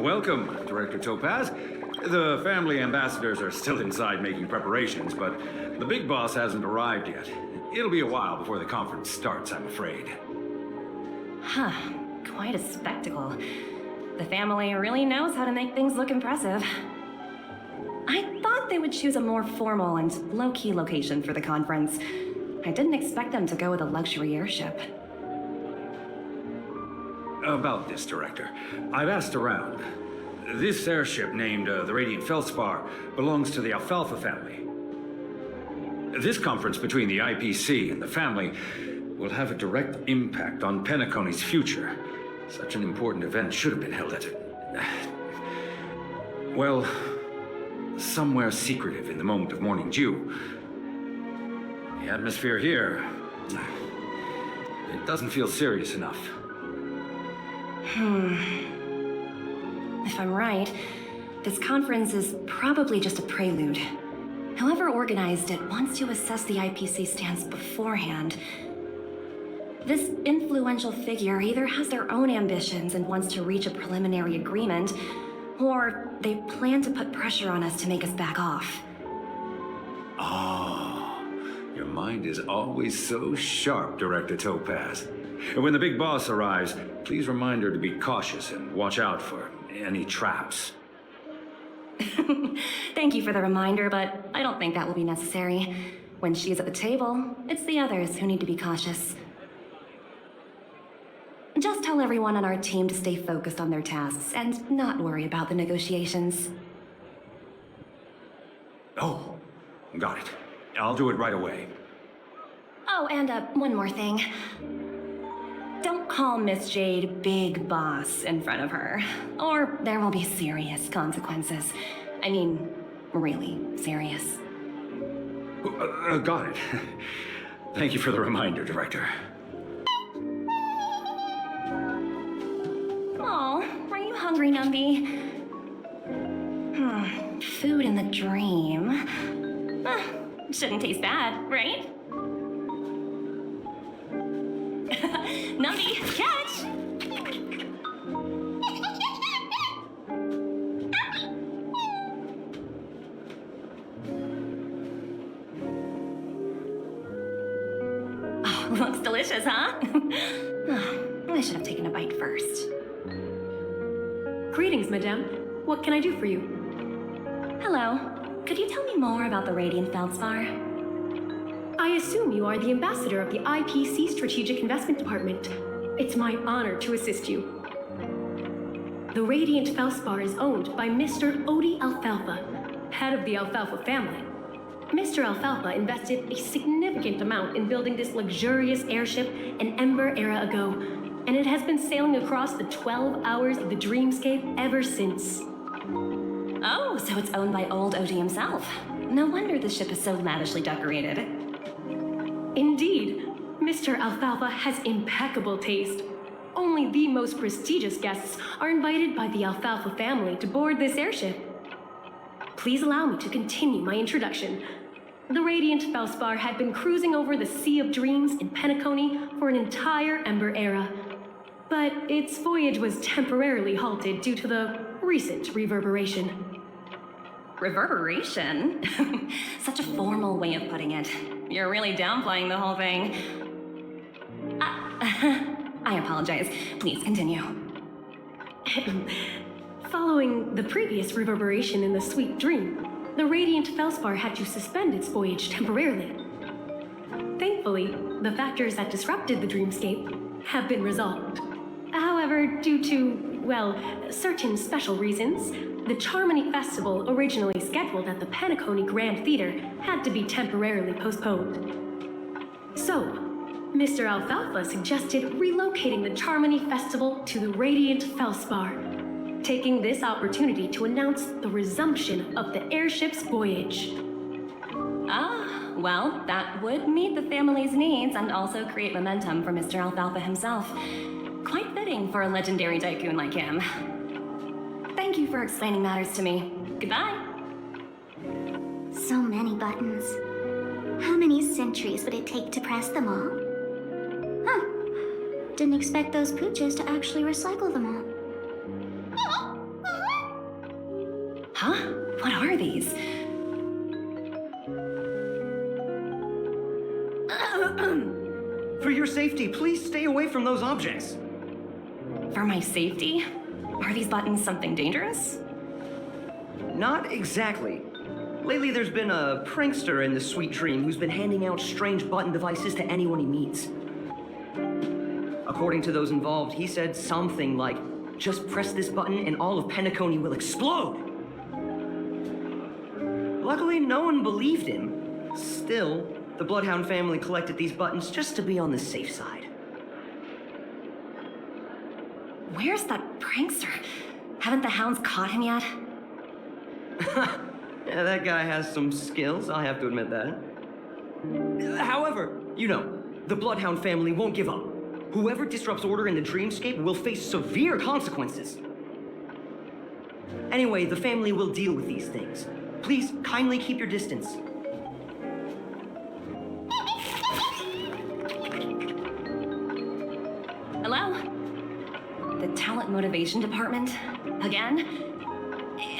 Welcome, Director Topaz. The family ambassadors are still inside making preparations, but the big boss hasn't arrived yet. It'll be a while before the conference starts, I'm afraid. Huh. Quite a spectacle. The family really knows how to make things look impressive. I thought they would choose a more formal and low-key location for the conference. I didn't expect them to go with a luxury airship. About this, Director. I've asked around. This airship, named the Radiant Felspar, belongs to the Alfalfa family. This conference between the IPC and the family will have a direct impact on Penacony's future. Such an important event should have been held at well, somewhere secretive in the moment of morning dew. The atmosphere here, it doesn't feel serious enough. If I'm right, this conference is probably just a prelude. Whoever organized it wants to assess the IPC stance beforehand. This influential figure either has their own ambitions and wants to reach a preliminary agreement, or they plan to put pressure on us to make us back off. Oh, your mind is always so sharp, Director Topaz. And when the big boss arrives, please remind her to be cautious and watch out for any traps. Thank you for the reminder, but I don't think that will be necessary. When she's at the table, it's the others who need to be cautious. Just tell everyone on our team to stay focused on their tasks and not worry about the negotiations. Oh, got it. I'll do it right away. Oh, and one more thing. Don't call Miss Jade Big Boss in front of her, or there will be serious consequences. I mean, really serious. Got it. Thank you for the reminder, Director. Oh, are you hungry, Numby? Food in the dream. Shouldn't taste bad, right? Numby, catch! Oh, looks delicious, huh? I should have taken a bite first. Greetings, madame. What can I do for you? Hello. Could you tell me more about the Radiant Felspar? I assume you are the ambassador of the IPC Strategic Investment Department. It's my honor to assist you. The Radiant Felspar is owned by Mr. Oti Alfalfa, head of the Alfalfa family. Mr. Alfalfa invested a significant amount in building this luxurious airship an Ember era ago, and it has been sailing across the 12 hours of the dreamscape ever since. Oh, so it's owned by Old Oti himself. No wonder the ship is so lavishly decorated. Indeed, Mr. Alfalfa has impeccable taste. Only the most prestigious guests are invited by the Alfalfa family to board this airship. Please allow me to continue my introduction. The Radiant Felspar had been cruising over the Sea of Dreams in Penacony for an entire Ember era. But its voyage was temporarily halted due to the recent reverberation. Reverberation? Such a formal way of putting it. You're really downplaying the whole thing. I apologize. Please continue. Following the previous reverberation in the Sweet Dream, the Radiant Felspar had to suspend its voyage temporarily. Thankfully, the factors that disrupted the dreamscape have been resolved. However, due to, well, certain special reasons, the Charmony Festival, originally scheduled at the Penacony Grand Theater, had to be temporarily postponed. So, Mr. Alfalfa suggested relocating the Charmony Festival to the Radiant Felspar, taking this opportunity to announce the resumption of the airship's voyage. Ah, well, that would meet the family's needs and also create momentum for Mr. Alfalfa himself. Quite fitting for a legendary tycoon like him. Thank you for explaining matters to me. Goodbye. So many buttons. How many centuries would it take to press them all? Huh. Didn't expect those pooches to actually recycle them all. Huh? What are these? For your safety, please stay away from those objects. For my safety? Are these buttons something dangerous? Not exactly. Lately, there's been a prankster in the Sweet Dream who's been handing out strange button devices to anyone he meets. According to those involved, he said something like, "Just press this button and all of Penacony will explode." Luckily, no one believed him. Still, the Bloodhound family collected these buttons just to be on the safe side. Where's that prankster? Haven't the hounds caught him yet? Yeah, that guy has some skills, I have to admit that. However, you know, the Bloodhound family won't give up. Whoever disrupts order in the dreamscape will face severe consequences. Anyway, the family will deal with these things. Please kindly keep your distance. Hello? The Talent Motivation Department? Again?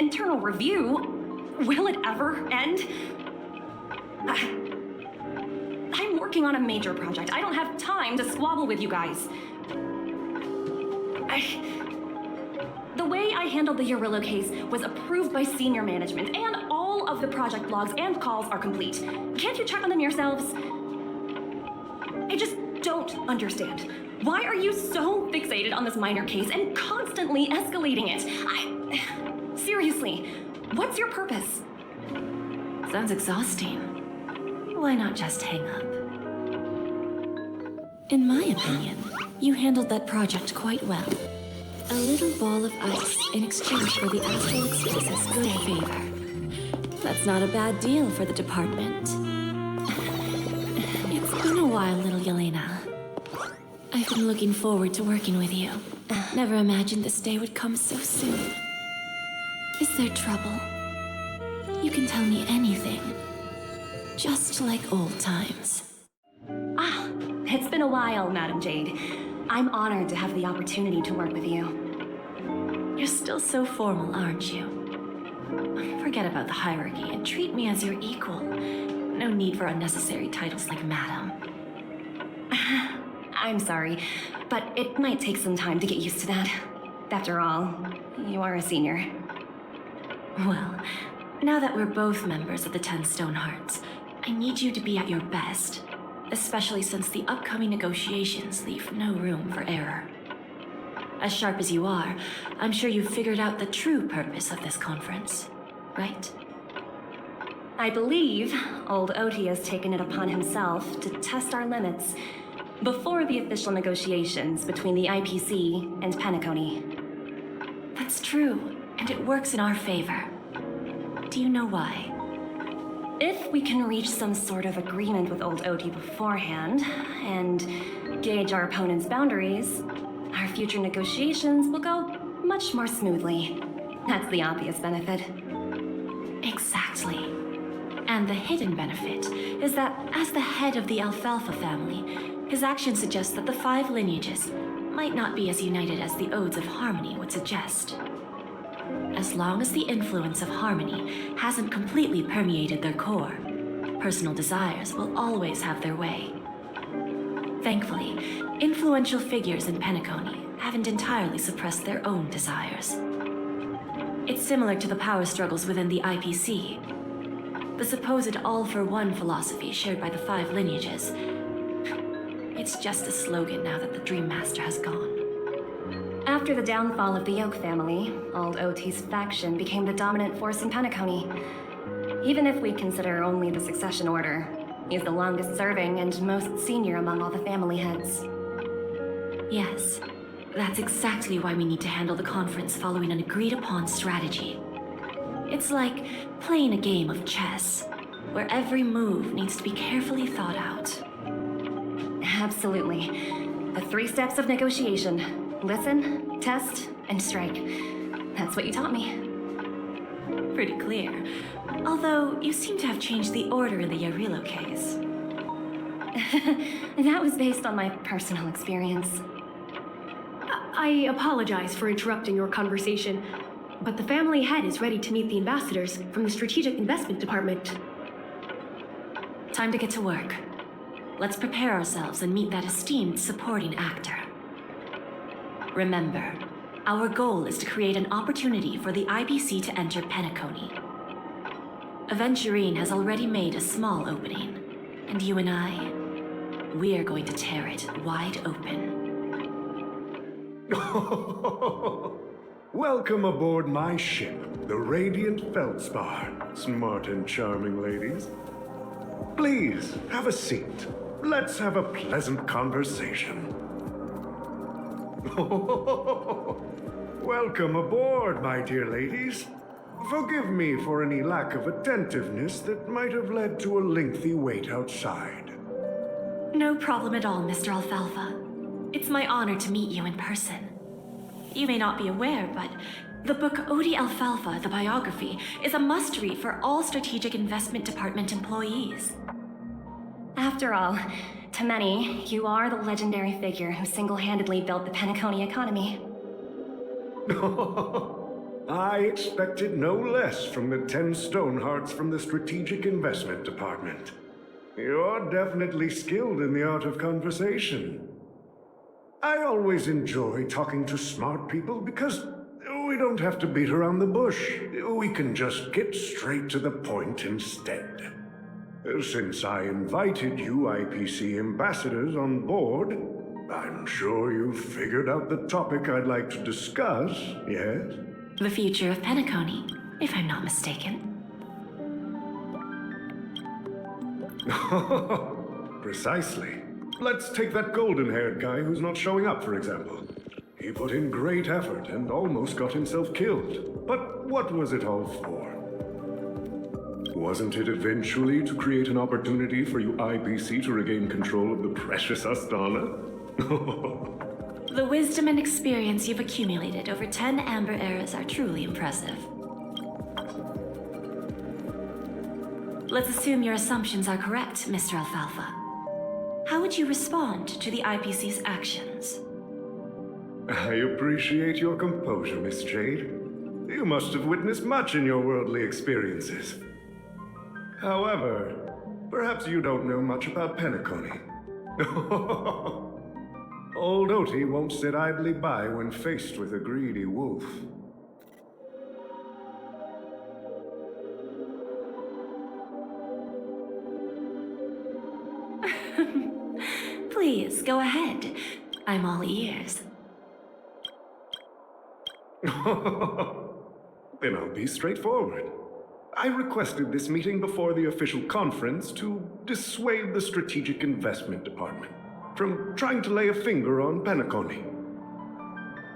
Internal review? Will it ever end? I'm working on a major project. I don't have time to squabble with you guys. The way I handled the Urillo case was approved by senior management, and all of the project logs and calls are complete. Can't you check on them yourselves? I just don't understand. Why are you so fixated on this minor case and constantly escalating it? Seriously, what's your purpose? Sounds exhausting. Why not just hang up? In my opinion, you handled that project quite well. A little ball of ice in exchange for the Astral Express's good favor. That's not a bad deal for the department. It's been a while, little Yelena. I've been looking forward to working with you. Never imagined this day would come so soon. Is there trouble? You can tell me anything. Just like old times. It's been a while, Madam Jade. I'm honored to have the opportunity to work with you. You're still so formal, aren't you? Forget about the hierarchy and treat me as your equal. No need for unnecessary titles like Madam. I'm sorry, but it might take some time to get used to that. After all, you are a senior. Well, now that we're both members of the 10 Stone Hearts, I need you to be at your best, especially since the upcoming negotiations leave no room for error. As sharp as you are, I'm sure you've figured out the true purpose of this conference, right? I believe Old Oti has taken it upon himself to test our limits before the official negotiations between the IPC and Penacony. That's true, and it works in our favor. Do you know why? If we can reach some sort of agreement with Old Oti beforehand, and gauge our opponent's boundaries, our future negotiations will go much more smoothly. That's the obvious benefit. Exactly. And the hidden benefit is that as the head of the Alfalfa family, his actions suggest that the 5 lineages might not be as united as the Odes of Harmony would suggest. As long as the influence of Harmony hasn't completely permeated their core, personal desires will always have their way. Thankfully, influential figures in Penacony haven't entirely suppressed their own desires. It's similar to the power struggles within the IPC. The supposed all-for-one philosophy shared by the 5 lineages. It's just a slogan now that the Dream Master has gone. After the downfall of the Yoke family, Old Oti's faction became the dominant force in Penacony. Even if we consider only the succession order, he's the longest serving and most senior among all the family heads. Yes, that's exactly why we need to handle the conference following an agreed-upon strategy. It's like playing a game of chess, where every move needs to be carefully thought out. Absolutely. The 3 steps of negotiation. Listen, test, and strike. That's what you taught me. Pretty clear. Although, you seem to have changed the order in the Yarillo case. That was based on my personal experience. I apologize for interrupting your conversation, but the family head is ready to meet the ambassadors from the Strategic Investment Department. Time to get to work. Let's prepare ourselves and meet that esteemed supporting actor. Remember, our goal is to create an opportunity for the IBC to enter Penacony. Aventurine has already made a small opening, and you and I, we are going to tear it wide open. Welcome aboard my ship, the Radiant Feldspar. Smart and charming ladies. Please, have a seat. Let's have a pleasant conversation. Welcome aboard, my dear ladies. Forgive me for any lack of attentiveness that might have led to a lengthy wait outside. No problem at all, Mr. Alfalfa. It's my honor to meet you in person. You may not be aware, but the book Oti Alfalfa, the biography, is a must-read for all Strategic Investment Department employees. After all, to many, you are the legendary figure who single-handedly built the Penacony economy. I expected no less from the 10 Stonehearts from the Strategic Investment Department. You're definitely skilled in the art of conversation. I always enjoy talking to smart people because we don't have to beat around the bush. We can just get straight to the point instead. Since I invited you IPC ambassadors on board, I'm sure you've figured out the topic I'd like to discuss, yes? The future of Penacony, if I'm not mistaken. Precisely. Let's take that golden-haired guy who's not showing up, for example. He put in great effort and almost got himself killed. But what was it all for? Wasn't it eventually to create an opportunity for you IPC to regain control of the precious Astana? The wisdom and experience you've accumulated over 10 Amber Eras are truly impressive. Let's assume your assumptions are correct, Mr. Alfalfa. How would you respond to the IPC's actions? I appreciate your composure, Miss Jade. You must have witnessed much in your worldly experiences. However, perhaps you don't know much about Penacony. Old Oti won't sit idly by when faced with a greedy wolf. Please, go ahead. I'm all ears. Then I'll be straightforward. I requested this meeting before the official conference to dissuade the Strategic Investment Department from trying to lay a finger on Penacony.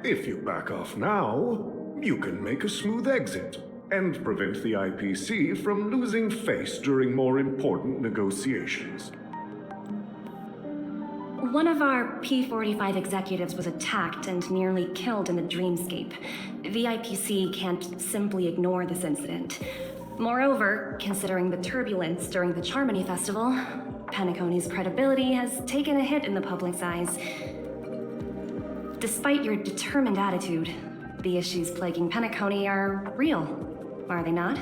If you back off now, you can make a smooth exit and prevent the IPC from losing face during more important negotiations. One of our P-45 executives was attacked and nearly killed in the dreamscape. The IPC can't simply ignore this incident. Moreover, considering the turbulence during the Charmony Festival, Penacony's credibility has taken a hit in the public's eyes. Despite your determined attitude, the issues plaguing Penacony are real, are they not?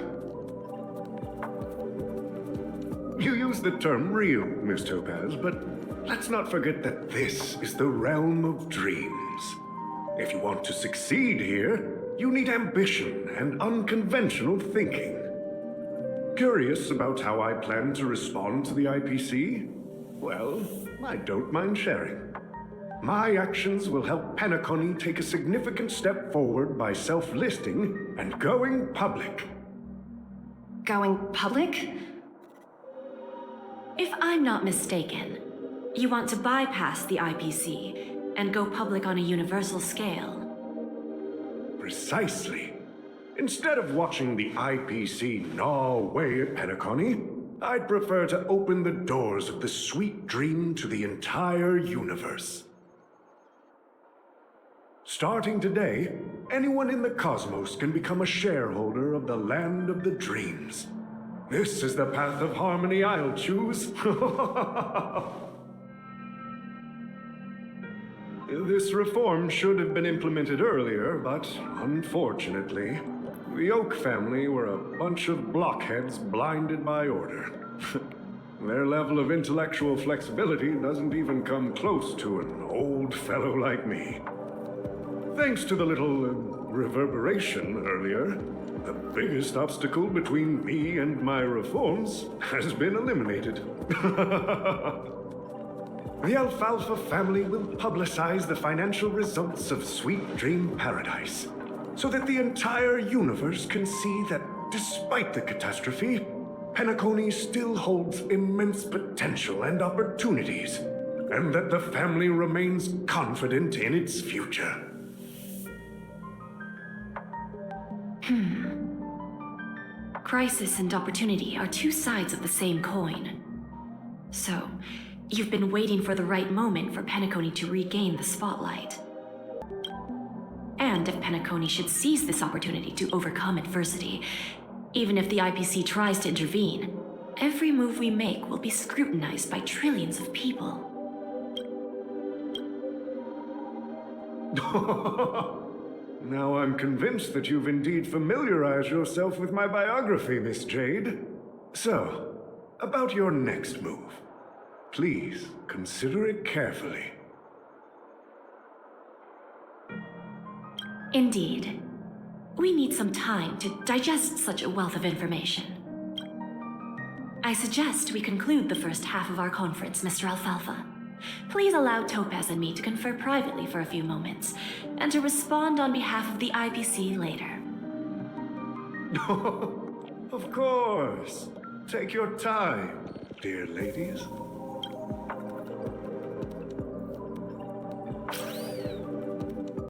You use the term real, Miss Topaz, but let's not forget that this is the realm of dreams. If you want to succeed here, you need ambition and unconventional thinking. Curious about how I plan to respond to the IPC? Well, I don't mind sharing. My actions will help Penacony take a significant step forward by self-listing and going public. Going public? If I'm not mistaken, you want to bypass the IPC and go public on a universal scale. Precisely. Instead of watching the IPC gnaw away at Penacony, I'd prefer to open the doors of the sweet dream to the entire universe. Starting today, anyone in the cosmos can become a shareholder of the land of the dreams. This is the path of harmony I'll choose. This reform should have been implemented earlier, but unfortunately, The Oak family were a bunch of blockheads blinded by order. Their level of intellectual flexibility doesn't even come close to an old fellow like me. Thanks to the little reverberation earlier, the biggest obstacle between me and my reforms has been eliminated. The Alfalfa family will publicize the financial results of Sweet Dream Paradise, so that the entire universe can see that despite the catastrophe, Penacony still holds immense potential and opportunities, and that the family remains confident in its future. Crisis and opportunity are two sides of the same coin. So, you've been waiting for the right moment for Penacony to regain the spotlight. And if Penacony should seize this opportunity to overcome adversity, even if the IPC tries to intervene, every move we make will be scrutinized by trillions of people. Now I'm convinced that you've indeed familiarized yourself with my biography, Miss Jade. So, about your next move. Please consider it carefully. Indeed. We need some time to digest such a wealth of information. I suggest we conclude the first half of our conference, Mr. Alfalfa. Please allow Topaz and me to confer privately for a few moments, and to respond on behalf of the IPC later. Of course. Take your time, dear ladies.